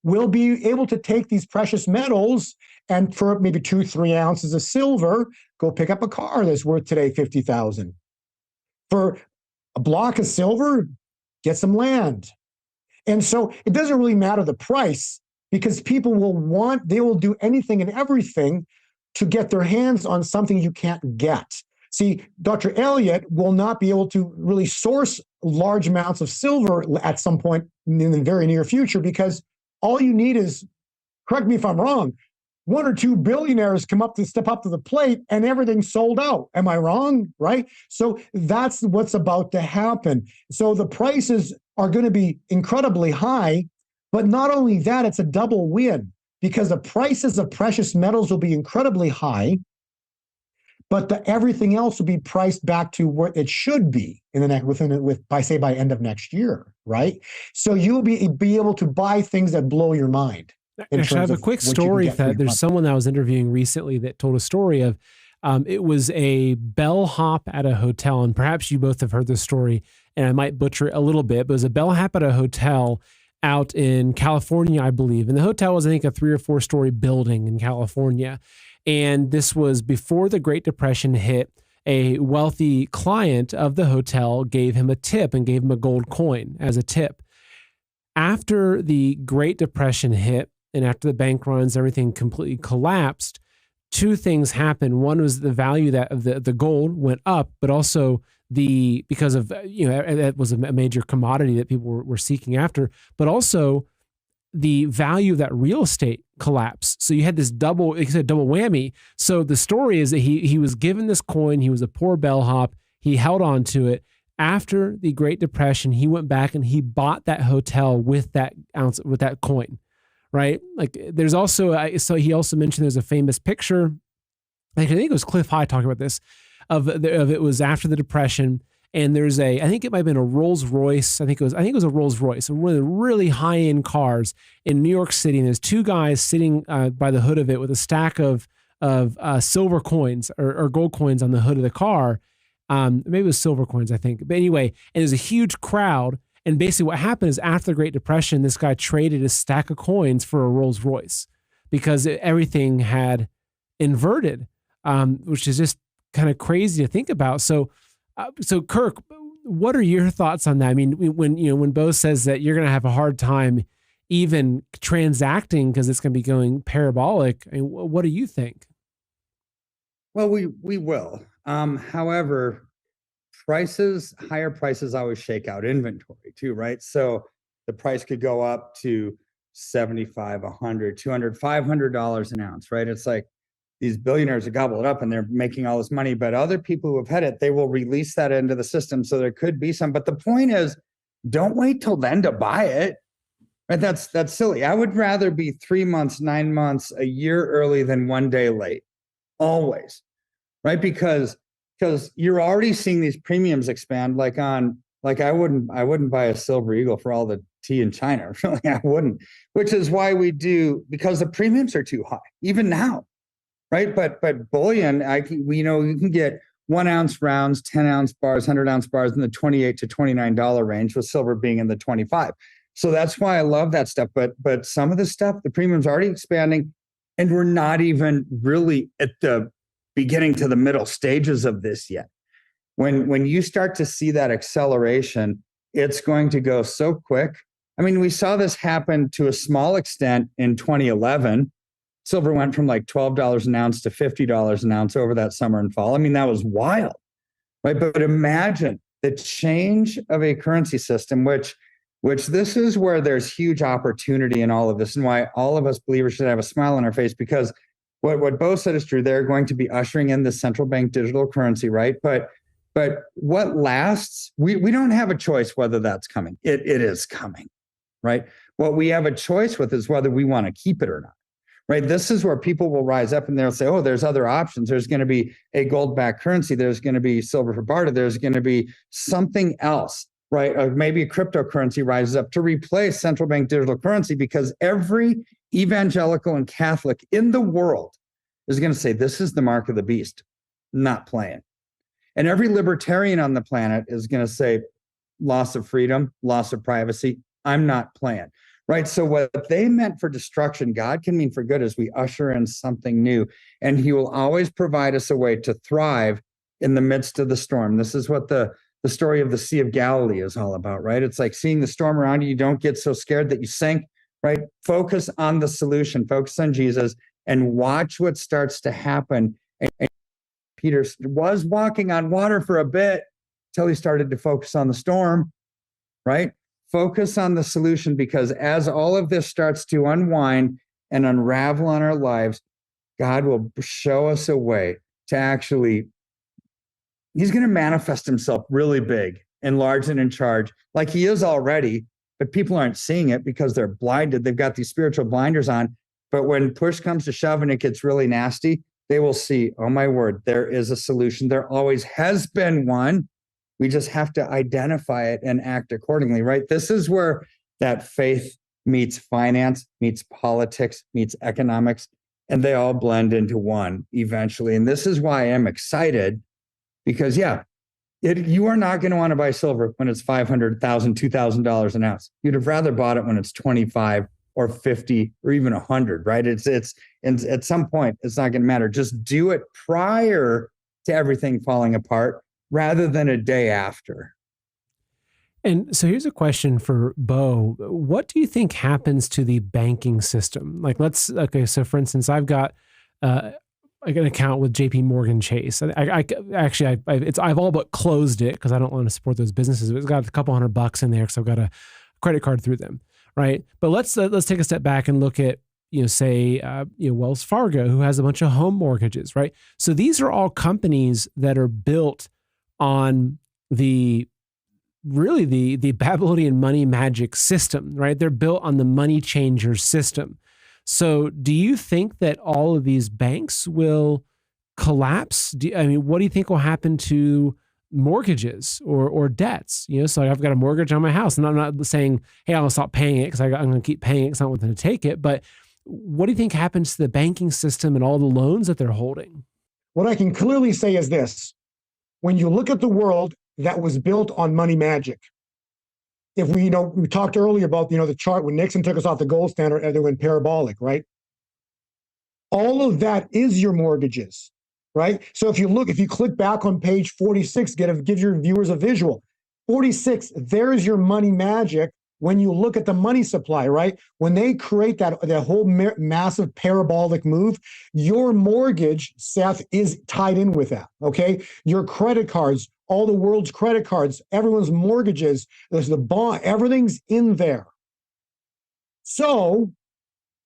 will be able to take these precious metals and for maybe 2-3 ounces of silver, go pick up a car that's worth today $50,000. For a block of silver, get some land. And so it doesn't really matter the price, because people they will do anything and everything to get their hands on something you can't get. See, Dr. Elliott will not be able to really source large amounts of silver at some point in the very near future, because all you need is, correct me if I'm wrong, 1 or 2 billionaires step up to the plate and everything's sold out. Am I wrong? Right? So that's what's about to happen. So the prices are going to be incredibly high, but not only that, it's a double win, because the prices of precious metals will be incredibly high, but everything else will be priced back to where it should be in the next, by end of next year, right? So you'll be able to buy things that blow your mind. Actually, I have a quick story that there's someone that I was interviewing recently that told a story of, it was a bellhop at a hotel, and perhaps you both have heard this story, and I might butcher it a little bit, but it was a bellhop at a hotel out in California, I believe. And the hotel was, I think, a 3 or 4 story building in California. And this was before the Great Depression hit. A wealthy client of the hotel gave him a tip and gave him a gold coin as a tip. After the Great Depression hit, and after the bank runs, everything completely collapsed, 2 things happened. One was the value of the gold went up, but also because of, that was a major commodity that people were seeking after, but also the value of that real estate collapsed. So you had this double whammy. So the story is that he was given this coin. He was a poor bellhop. He held on to it. After the Great Depression, he went back and he bought that hotel with that coin, right? Like there's also, so he also mentioned there's a famous picture, I think it was Cliff High talking about this, of it was after the Depression. And there's I think it might have been a Rolls Royce. I think it was a Rolls Royce, one of the really high end cars in New York City. And there's 2 guys sitting by the hood of it with a stack of silver coins or gold coins on the hood of the car. Maybe it was silver coins, I think. But anyway, and there's a huge crowd. And basically what happened is after the Great Depression, this guy traded a stack of coins for a Rolls Royce because everything had inverted, which is just kind of crazy to think about. So Kirk, what are your thoughts on that? I mean, when Bo says that you're going to have a hard time even transacting because it's going to be going parabolic, I mean, what do you think? Well, we will. However, higher prices always shake out inventory too, right? So the price could go up to $75, $100, $200, $500 an ounce, right? It's like these billionaires are gobble it up and they're making all this money, but other people who have had it, they will release that into the system. So there could be some, but the point is, don't wait till then to buy it. Right? That's silly. I would rather be 3 months, 9 months, a year early than 1 day late, always, right? Because you're already seeing these premiums expand. Like I wouldn't buy a silver eagle for all the tea in China. Really, I wouldn't. Which is why we do, because the premiums are too high, even now. Right. But bullion, you can get 1 ounce rounds, 10 ounce bars, 100 ounce bars in the $28 to $29 range, with silver being in the 25. So that's why I love that stuff. But some of the stuff, the premium's already expanding, and we're not even really at the beginning to the middle stages of this yet. When you start to see that acceleration, it's going to go so quick. I mean, we saw this happen to a small extent in 2011. Silver went from like $12 an ounce to $50 an ounce over that summer and fall. I mean, that was wild, right? But imagine the change of a currency system, which this is where there's huge opportunity in all of this, and why all of us believers should have a smile on our face, because what Bo said is true. They're going to be ushering in the central bank digital currency, right? But what lasts, we don't have a choice whether that's coming. It is coming, right? What we have a choice with is whether we want to keep it or not. Right. This is where people will rise up and they'll say, oh, there's other options. There's going to be a gold-backed currency. There's going to be silver for barter. There's going to be something else, right? Or maybe a cryptocurrency rises up to replace central bank digital currency, because every evangelical and Catholic in the world is going to say, this is the mark of the beast, not playing. And every libertarian on the planet is going to say, loss of freedom, loss of privacy, I'm not playing. Right. So what they meant for destruction, God can mean for good as we usher in something new. And he will always provide us a way to thrive in the midst of the storm. This is what the the story of the Sea of Galilee is all about, right? It's like seeing the storm around you. You don't get so scared that you sink, right? Focus on the solution, focus on Jesus, and watch what starts to happen. And Peter was walking on water for a bit till he started to focus on the storm, right? Focus on the solution, because as all of this starts to unwind and unravel in our lives, God will show us a way to actually, he's going to manifest himself really big and large and in charge, like he is already, but people aren't seeing it because they're blinded. They've got these spiritual blinders on. But when push comes to shove and it gets really nasty, they will see, oh my word, there is a solution. There always has been one. We just have to identify it and act accordingly, right? This is where that faith meets finance, meets politics, meets economics, and they all blend into one eventually. And this is why I'm excited, because you are not going to want to buy silver when it's $500,000, $2,000 an ounce. You'd have rather bought it when it's 25 or 50 or even 100, right? And at some point, it's not going to matter. Just do it prior to everything falling apart rather than a day after. And so here's a question for Bo. What do you think happens to the banking system? So for instance, I've got an account with JP Morgan Chase. I've all but closed it because I don't want to support those businesses. But it's got a couple $100 in there because I've got a credit card through them, right? But let's take a step back and look at Wells Fargo, who has a bunch of home mortgages, right? So these are all companies that are built on the Babylonian money magic system, right? They're built on the money changer system. So do you think that all of these banks will collapse? What do you think will happen to mortgages or debts? So I've got a mortgage on my house, and I'm not saying, hey, I'll stop paying it because I'm going to keep paying it because I don't want them to take it. But what do you think happens to the banking system and all the loans that they're holding? What I can clearly say is this. When you look at the world that was built on money magic, if we talked earlier about, the chart when Nixon took us off the gold standard and they went parabolic, right? All of that is your mortgages, right? So if you click back on page 46, give your viewers a visual. 46, there's your money magic. When you look at the money supply, right? When they create that whole massive parabolic move, your mortgage, Seth, is tied in with that, okay? Your credit cards, all the world's credit cards, everyone's mortgages, there's the bond, everything's in there. So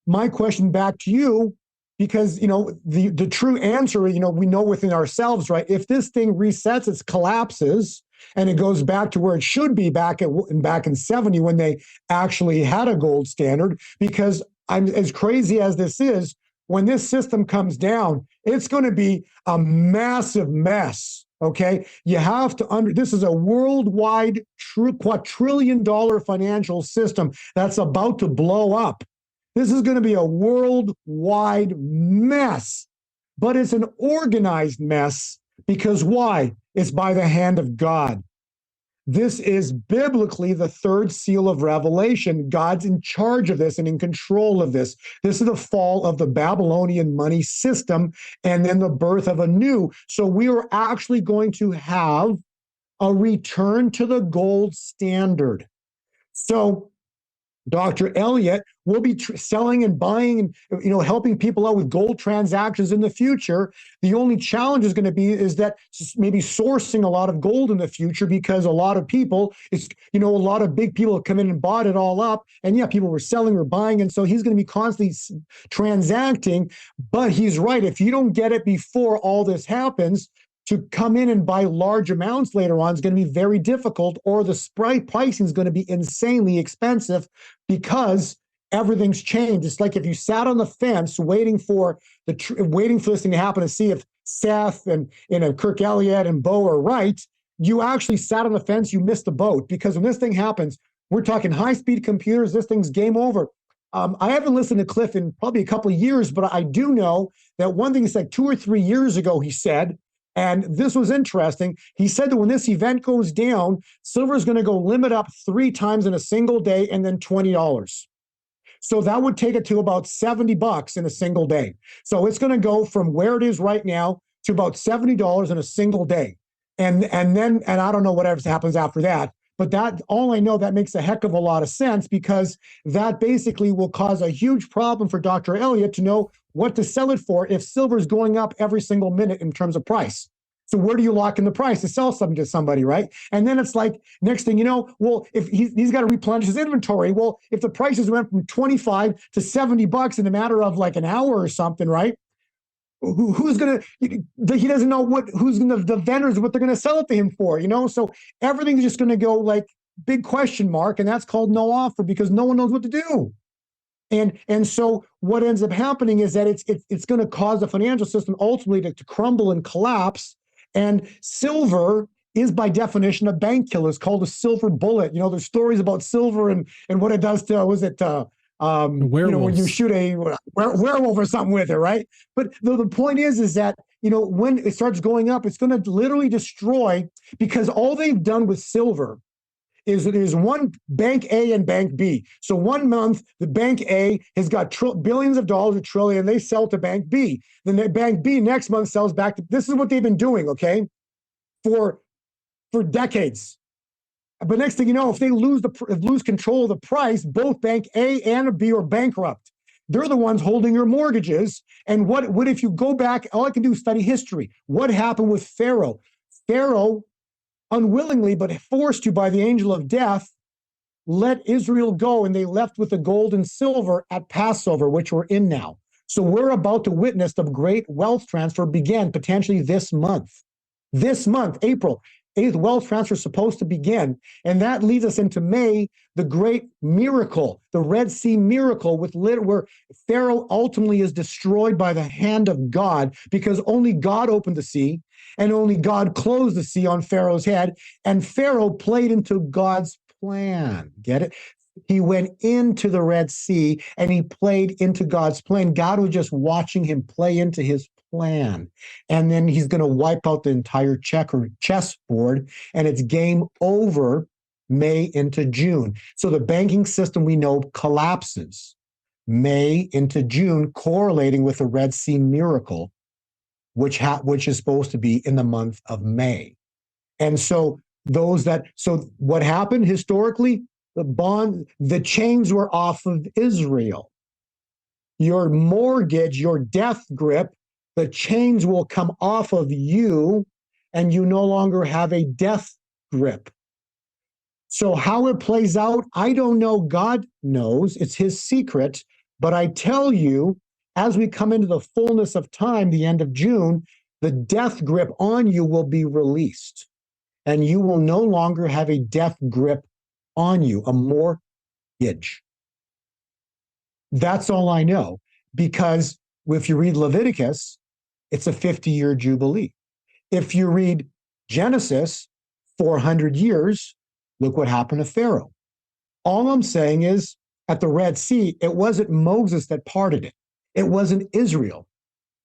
my question back to you, because, the true answer, we know within ourselves, right? If this thing resets, it collapses, and it goes back to where it should be back in 70 when they actually had a gold standard. Because I'm as crazy as this is, when this system comes down, it's going to be a massive mess. Okay, you have to this is a worldwide quadrillion-dollar financial system that's about to blow up. This is going to be a worldwide mess, but it's an organized mess. Because why? It's by the hand of God. This is biblically the third seal of Revelation. God's in charge of this and in control of this. This is the fall of the Babylonian money system and then the birth of a new. So we are actually going to have a return to the gold standard. So Dr. Elliott will be selling and buying and helping people out with gold transactions in the future. The only challenge is going to be is that maybe sourcing a lot of gold in the future, because a lot of people, a lot of big people have come in and bought it all up, and people were selling or buying, and so he's going to be constantly transacting. But he's right, if you don't get it before all this happens, to come in and buy large amounts later on is going to be very difficult, or the pricing is going to be insanely expensive because everything's changed. It's like if you sat on the fence waiting for this thing to happen to see if Seth and Kirk Elliott and Bo are right. You actually sat on the fence. You missed the boat, because when this thing happens, we're talking high-speed computers. This thing's game over. I haven't listened to Cliff in probably a couple of years, but I do know that one thing he said 2 or 3 years ago, he said, and this was interesting. He said that when this event goes down, silver is going to go limit up 3 times in a single day and then $20. So that would take it to about $70 in a single day. So it's going to go from where it is right now to about $70 in a single day. And I don't know whatever happens after that. But that, all I know, that makes a heck of a lot of sense, because that basically will cause a huge problem for Dr. Elliott to know what to sell it for if silver is going up every single minute in terms of price. So where do you lock in the price to sell something to somebody, right? And then it's like, next thing you know, well, if he's got to replenish his inventory. Well, if the prices went from 25 to 70 bucks in a matter of like an hour or something, right? Who's gonna? He doesn't know who's gonna, the vendors, what they're gonna sell it to him for, So everything's just gonna go like big question mark, and that's called no offer, because no one knows what to do. And so what ends up happening is that it's going to cause the financial system ultimately to crumble and collapse. And silver is by definition a bank killer. It's called a silver bullet. There's stories about silver and what it does to, when you shoot a werewolf or something with it, right? But the point is that, when it starts going up, it's going to literally destroy, because all they've done with silver is there's one bank A and bank B. So one month, the bank A has got billions of dollars, a trillion, they sell to bank B. Then the bank B next month sells back to, this is what they've been doing, okay, for decades. But next thing you know, if they lose control of the price, both bank A and B are bankrupt. They're the ones holding your mortgages. And what if you go back, all I can do is study history. What happened with Pharaoh? Pharaoh, unwillingly, but forced to by the angel of death, let Israel go, and they left with the gold and silver at Passover, which we're in now. So we're about to witness the great wealth transfer begin potentially this month. This month, April 8th, wealth transfer is supposed to begin. And that leads us into May, the great miracle, the Red Sea miracle, where Pharaoh ultimately is destroyed by the hand of God, because only God opened the sea, and only God closed the sea on Pharaoh's head. And Pharaoh played into God's plan. Get it? He went into the Red Sea and he played into God's plan. God was just watching him play into his plan. And then he's going to wipe out the entire chessboard, and it's game over May into June. So the banking system we know collapses May into June, correlating with the Red Sea miracle, which is supposed to be in the month of May. And so what happened historically, the chains were off of Israel. Your mortgage, your death grip, the chains will come off of you, and you no longer have a death grip. So how it plays out, I don't know. God knows. It's his secret. But I tell you, as we come into the fullness of time, the end of June, the death grip on you will be released, and you will no longer have a death grip on you, a mortgage. That's all I know, because if you read Leviticus, it's a 50-year jubilee. If you read Genesis, 400 years, look what happened to Pharaoh. All I'm saying is, at the Red Sea, it wasn't Moses that parted it. It wasn't Israel.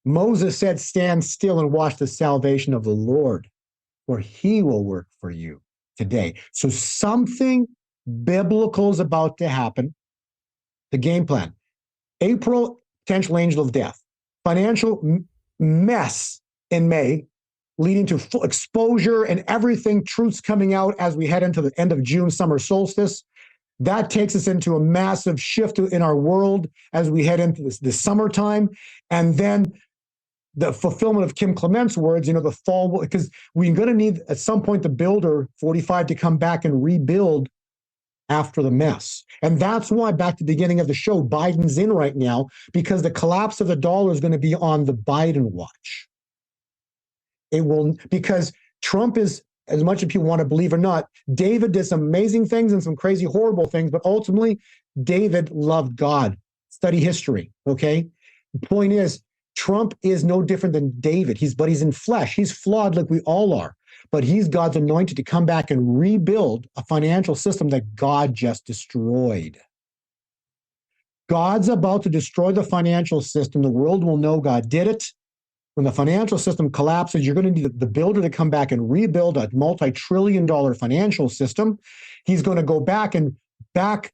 Moses said, stand still and watch the salvation of the Lord, for he will work for you today. So something biblical is about to happen. The game plan. April, potential angel of death. Financial mess in May, leading to full exposure and everything, truths coming out as we head into the end of June, summer solstice. That takes us into a massive shift in our world as we head into this summertime. And then the fulfillment of Kim Clement's words, the fall, because we're going to need at some point the builder 45 to come back and rebuild after the mess. And that's why, back to the beginning of the show, Biden's in right now, because the collapse of the dollar is going to be on the Biden watch. It will, because Trump is, as much as people want to believe or not, David did some amazing things and some crazy, horrible things, but ultimately, David loved God. Study history, okay? The point is, Trump is no different than David. But he's in flesh. He's flawed like we all are. But he's God's anointed to come back and rebuild a financial system that God just destroyed. God's about to destroy the financial system. The world will know God did it. When the financial system collapses, you're going to need the builder to come back and rebuild a multi-trillion-dollar financial system. He's going to go back and back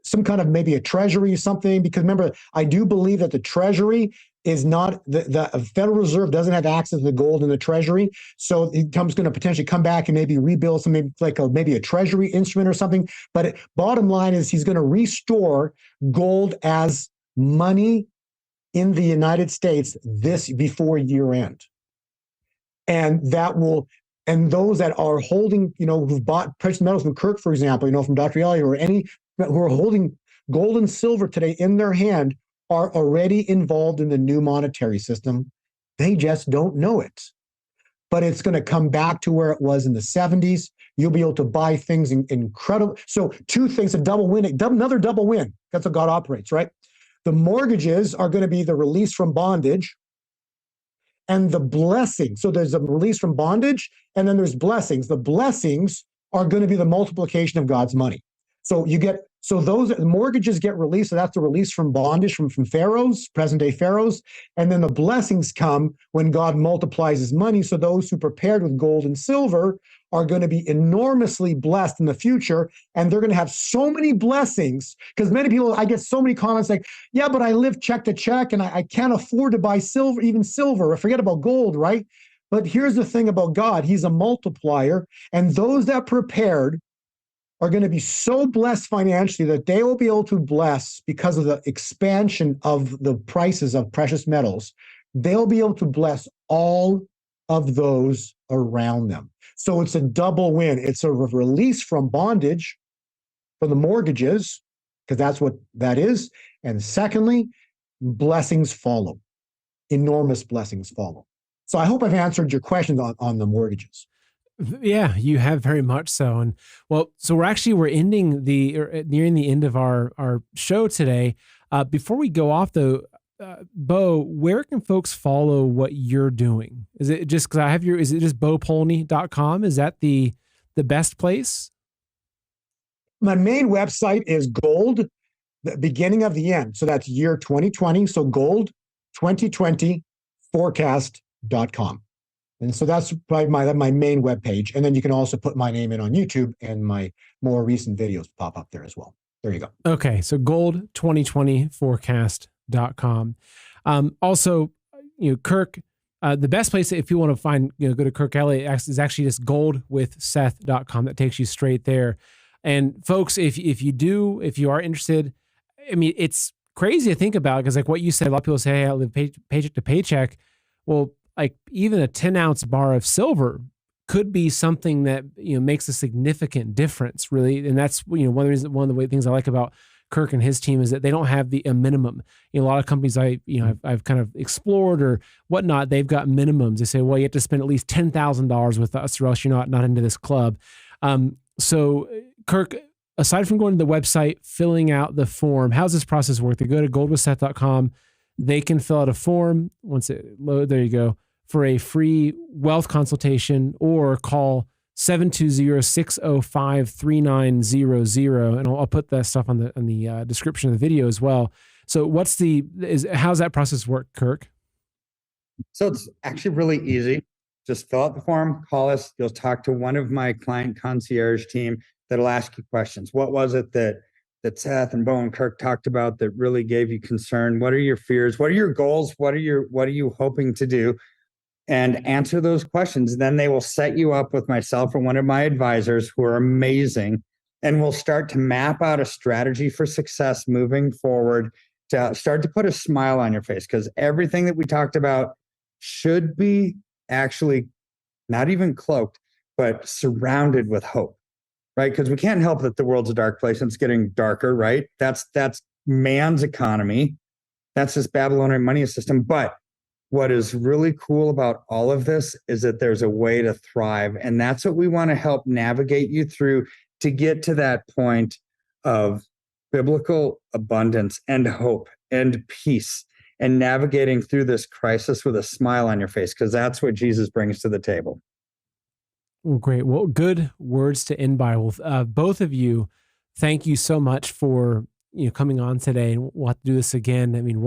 some kind of maybe a treasury or something, because remember, I do believe that the treasury is not the Federal Reserve doesn't have access to the gold in the Treasury, so Trump's going to potentially come back and maybe rebuild some maybe a Treasury instrument or something. But bottom line is he's going to restore gold as money in the United States before year end, and that will. And those that are holding, who've bought precious metals from Kirk, for example, from Dr. Elliott, or any who are holding gold and silver today in their hand are already involved in the new monetary system. They just don't know it. But it's going to come back to where it was in the 70s. You'll be able to buy things incredible. So two things, another double win. That's how God operates, right? The mortgages are going to be the release from bondage and the blessing. So there's a release from bondage, and then there's blessings. The blessings are going to be the multiplication of God's money. So those mortgages get released. So that's the release from bondage from pharaohs, present day pharaohs. And then the blessings come when God multiplies his money. So those who prepared with gold and silver are going to be enormously blessed in the future. And they're going to have so many blessings, because many people, I get so many comments like, yeah, but I live check to check and I can't afford to buy silver, even silver. Forget about gold, right? But here's the thing about God. He's a multiplier. And those that prepared are going to be so blessed financially that they will be able to bless, because of the expansion of the prices of precious metals, they'll be able to bless all of those around them. So it's a double win. It's a release from bondage for the mortgages, because that's what that is. And secondly, blessings follow. Enormous blessings follow. So I hope I've answered your questions on the mortgages. Yeah, you have very much so. And so we're ending nearing the end of our show today. Before we go off though, Bo, where can folks follow what you're doing? Is it just because I have is it just bopolny.com? Is that the best place? My main website is gold, the beginning of the end. So that's year 2020. So gold 2020 forecast.com. And so that's probably my main webpage. And then you can also put my name in on YouTube, and my more recent videos pop up there as well. There you go. Okay. So gold2020forecast.com. Also, Kirk, the best place if you want to find, go to Kirk Elliott is actually just goldwithseth.com. That takes you straight there. And folks, if you are interested, I mean, it's crazy to think about, because like what you said, a lot of people say, hey, I live paycheck to paycheck. Well, like even a 10-ounce bar of silver could be something that makes a significant difference, really. And that's one of the things I like about Kirk and his team is that they don't have a minimum. A lot of companies I've kind of explored or whatnot, they've got minimums. They say, well, you have to spend at least $10,000 with us, or else you're not into this club. So Kirk, aside from going to the website, filling out the form, how's this process work? They go to goldwithseth.com. They can fill out a form. Once it loads, there you go, for a free wealth consultation, or call 720-605-3900. And I'll put that stuff on the description of the video as well. So how's that process work, Kirk? So it's actually really easy. Just fill out the form, call us. You'll talk to one of my client concierge team that'll ask you questions. What was it that Seth and Bo and Kirk talked about that really gave you concern? What are your fears? What are your goals? What are you hoping to do? And answer those questions. Then they will set you up with myself or one of my advisors who are amazing. And we'll start to map out a strategy for success moving forward, to start to put a smile on your face, because everything that we talked about should be actually not even cloaked, but surrounded with hope, right? Because we can't help that the world's a dark place and it's getting darker, right? That's man's economy. That's this Babylonian money system. But what is really cool about all of this is that there's a way to thrive. And that's what we want to help navigate you through, to get to that point of biblical abundance and hope and peace, and navigating through this crisis with a smile on your face, because that's what Jesus brings to the table. Well, great. Well, good words to end by. Well, both of you, thank you so much for coming on today, and we'll have to do this again. I mean,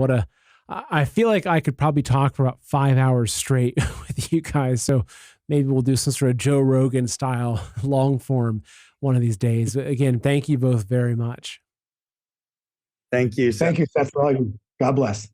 I feel like I could probably talk for about 5 hours straight with you guys. So maybe we'll do some sort of Joe Rogan style long form one of these days. But again, thank you both very much. Thank you, Seth. Thank you, Seth, for all you. God bless.